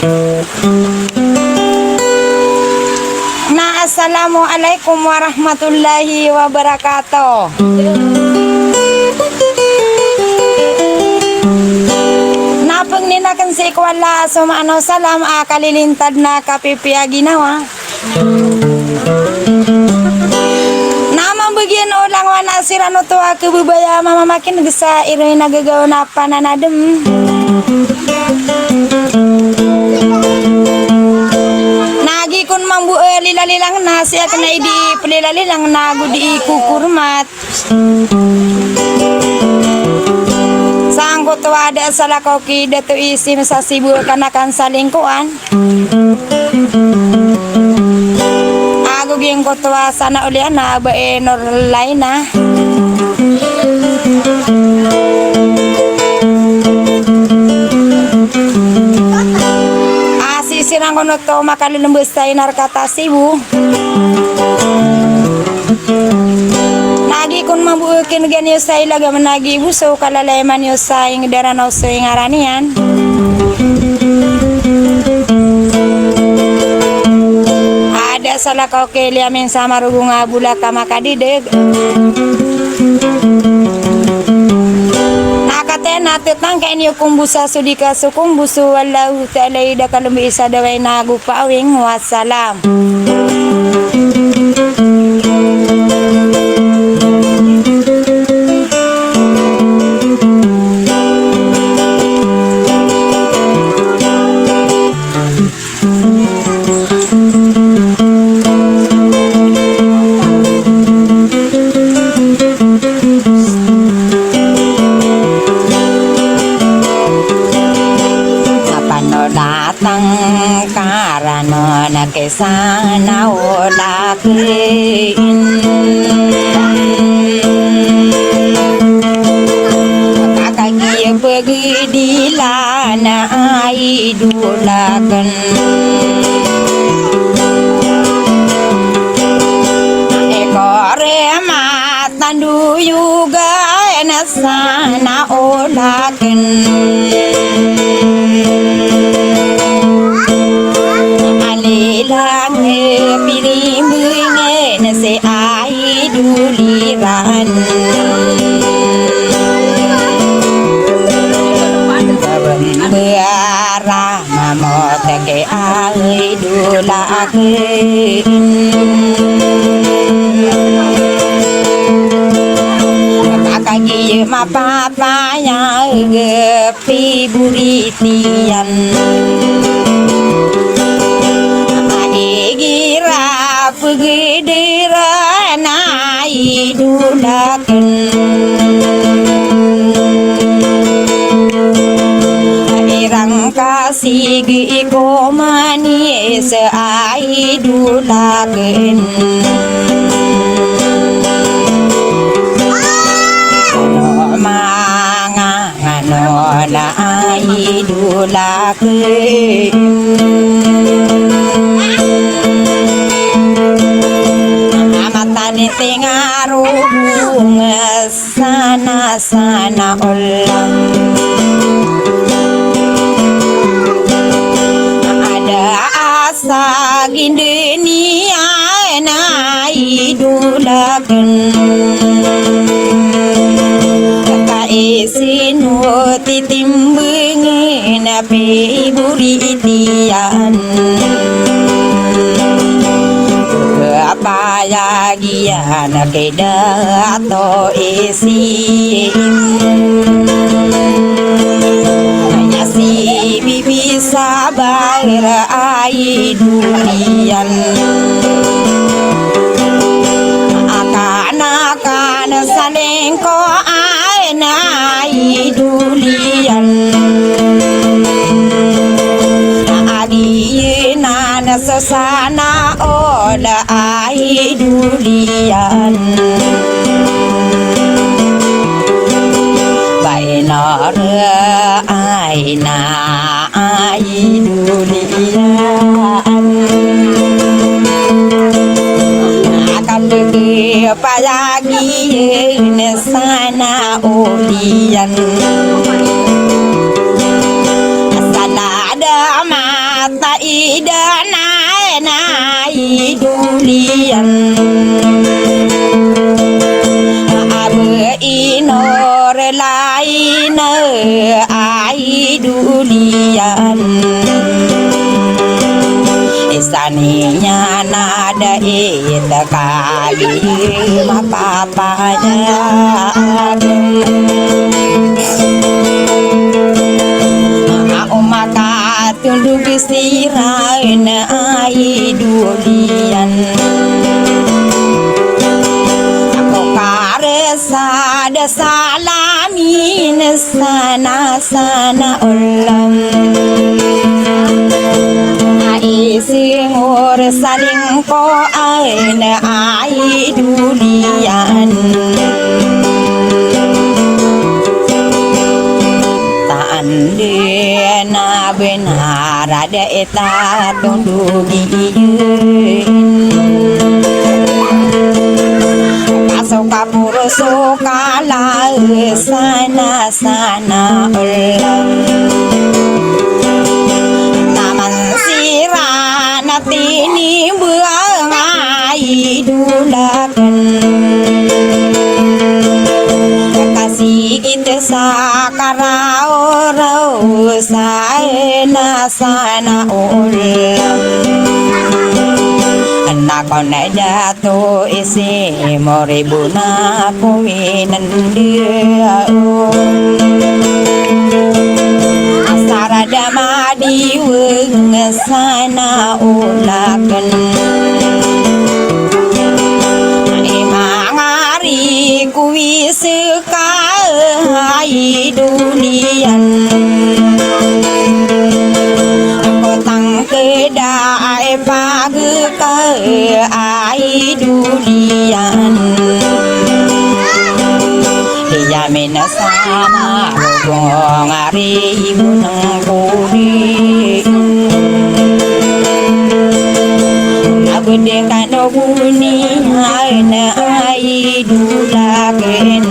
Nah, assalamualaikum warahmatullahi wabarakatuh. Napang ninakan si Kuala sumano salam kalilintad na kapipia ginawa. Namang bagian ulang wana sirano tuwa kebubaya mama makin gesa iroy nagagaw na pananadem. Nagi kun mambu lilalilang na siya kena di pelilalilang nagu di kukurmat. Sangko tuwa ada salah koki datu isim sasibu kanakan salingkuan. Aku ging kotua sana uliana bae nor laina. Sirang kono to makalilembes tainar kata sibu. Nagi kun mambukin gan yosai laga menagi buso kalaleman yosai ngedara noso ngaranian. Ada salah kau keliamin sama rugunga bula kama kadideg. Nakatena tetang kain kumbusa sudika sukumbusu wallahu ta'ala ida kalumbi isa dawai nagu pawing wassalam. Kesana olakin kakaki pergi di lana idulakan ekore matan du juga enasana olakan lang pirimenge na se ai duliran beara mamot ke ai dulakin kakagi mapapaya gepi buritian gira pegedera na idulakan irang kasih iko manis idulakan ano manga ano na idulakan tingarubung sana ulang ada asa gindunia na idulakan kaisin titimbeng na piburidian apaya gian keda to isi hanya si bibi sabar ai durian akan saling ko ai nai durian na sasana ola ai dulian baina ai na ai dulian akan degi payagi ne sana ulian salada ma danai dulian abe inor lain ai dulian isaninya nada ita kali mapapanya maka tunduk sirain ai dulian aku karesa da salamin sana ulam ai singur saling ko aina ai dulian na benar ada eta tundugi kasok kapuro sokala sana ulam taman sirana tini buang ai dulakan kasih kita sakarao rau sana ulam anak konai jatuh isi moribuna kuminan dia asara dama diweng sana ulakan imangari kuwi sekai dulian kedai pagi ke ai dulian dia mina sama logong ari bunang kudi aku dengan buni ai dulaken